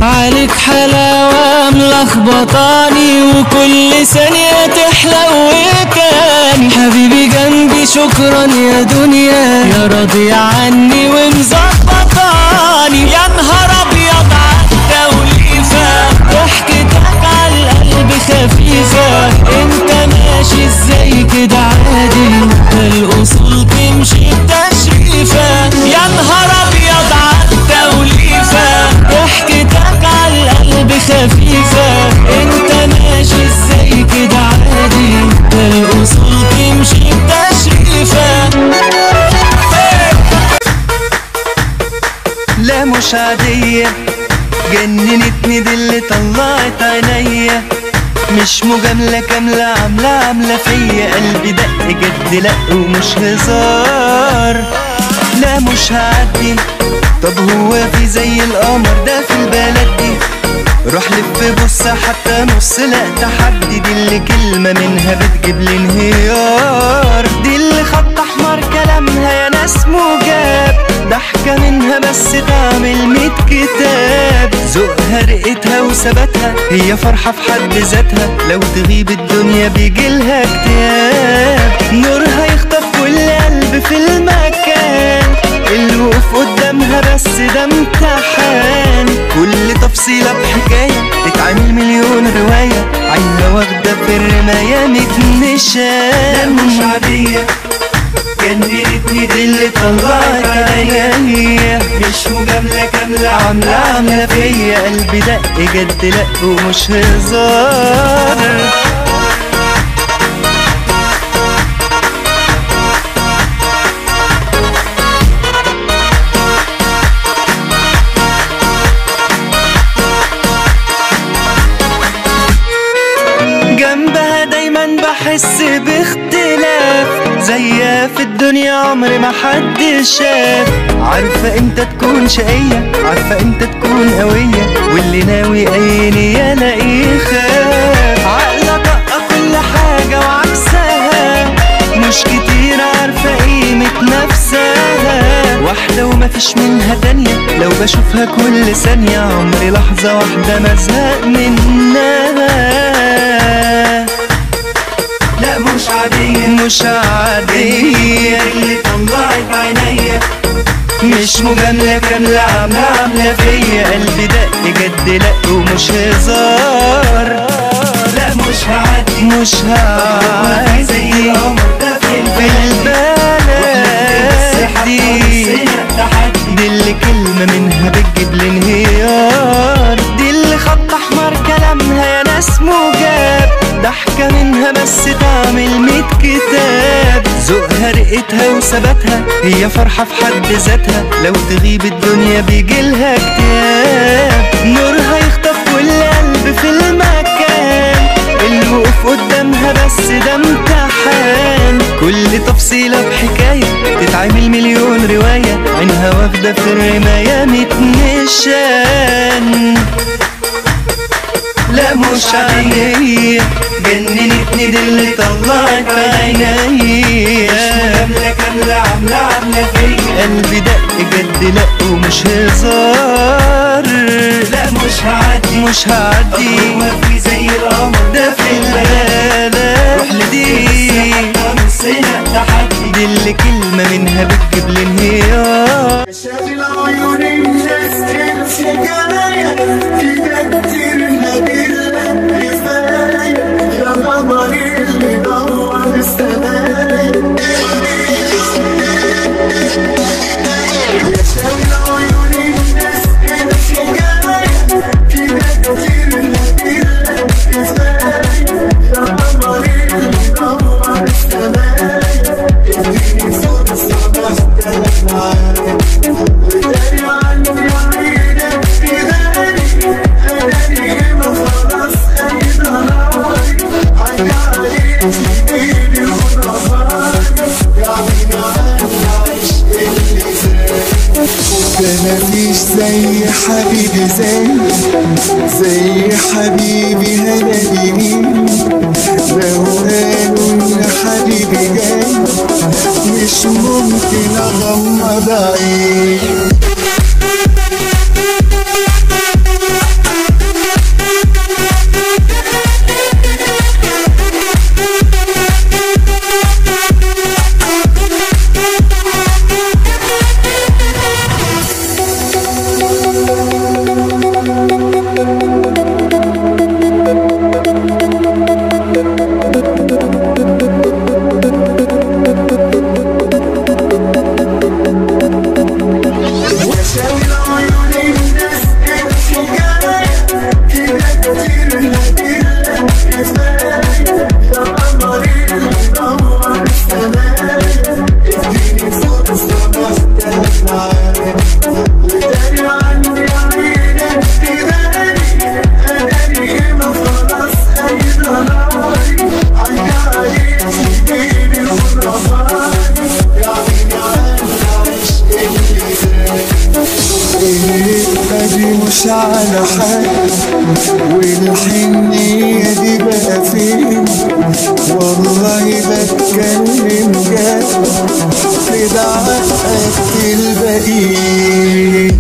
عليك حلاوة ملخبطاني وكل ثانية تحلى وتاني. حبيبي جنبي شكرا يا دنيا، يا راضية عني ومظبطاني. يا نهار ابيض عالتوليفة، ضحكتك عالقلب خفيفة. انت ماشي ازاي كده عادي، الاصول تمشي بتشريفة. يا نهار ابيض عالتوليفة، ضحكتك عالقلب خفيفة. انت ماشي ازاي كده عادي، الاصول تمشي بتشريفة. لا مش عادية، جننتني دي اللي طلعت عينيا. مش مجاملة كاملة، عاملة فيا قلبي دق جد لأ ومش هزار. لا مش هعدي، طب هو في زي القمر ده في البلد دي؟ روح لف بص حتى نص لا تحدي. دي اللي كلمة منها بتجيب لي انهيار. دي اللي خط احمر كلامها يا ناس مجاب، ضحكة منها بس تعمل 100 كتاب. ذوقها رقتها وثباتها، هي فرحة في حد ذاتها. لو تغيب الدنيا بيجيلها اكتئاب. نورها يخطف كل قلب في المكان، الوقوف قدامها بس ده امتحان. كل تفصيلة بحكاية تتعمل مليون رواية. عينها واخدة في الرماية 100 نشان. لا مش عادية، جننتني دي اللي طلعت عينيا. مش مجاملة كاملة، عاملة فيا قلبي دق جد لأ ومش هزار. جنبها دايما بحس باختلاف، زيها في الدنيا عمري ما حد شاف. عارفة امتى تكون شقية، عارفة امتى تكون قوية. واللي ناوي اي نية لاقيه خاف. عقلة طاقة كل حاجة وعكسها، مش كتير عارفة قيمة نفسها. واحدة ومفيش منها تانية، لو بشوفها كل ثانية عمري لحظة واحدة ما ازهق منها. لا مش عادية اللي طلعت عينيا. مش مجاملة كاملة، عاملة فيا قلبي دق جد لأ ومش هزار. لا مش هعدي زي القمر ده في البلد دي اللي كلمة منها بتجيب لي انهيار. دي اللي خط احمر كلامها يا ناس مجاب، ضحكة منها بس تعمل 100 كتاب. ذوقها رقتها وثباتها، هي فرحة في حد ذاتها. لو تغيب الدنيا بيجيلها اكتئاب. نورها يخطف كل قلب في المكان، الوقوف قدامها بس ده امتحان. كل تفصيلة بحكاية تتعمل مليون رواية. عينها واخدة في الرماية 100 نشان. لا مش عادية، جننتني دي اللي طلعت عينيا. مش مجاملة كاملة، عاملة فيا قلبي دق جد لأ ومش هزار. لا مش هعدي هو في زي القمر ده في البلد. روح لدي دي اللي كلمة منها بتجيب لي انهيار. شاغل عيون الناس تمشي جنايا، تذكرنا بالكفاية. يا قمر اللي نور السمايا، يا شاغل عيون الناس تمشي جنايا، تذكرنا بالكفاية. يا قمر اللي نور السمايا، اديني فرصة بختلف معاك. وداري عني عينك في بالي، أنا ما خلاص أنا هواي. عيني عليك تجيني ونهاري، يا عيني على العشق اللي زاد. ده مفيش زي حبيبي زي حبيبي هلاقي مين. لو قالوا إن حبيبي جاي مش ممكن أغمض عيني. حد والحنية دي بقى فين؟ والله بتكلم جد كده عقدت الباقيين.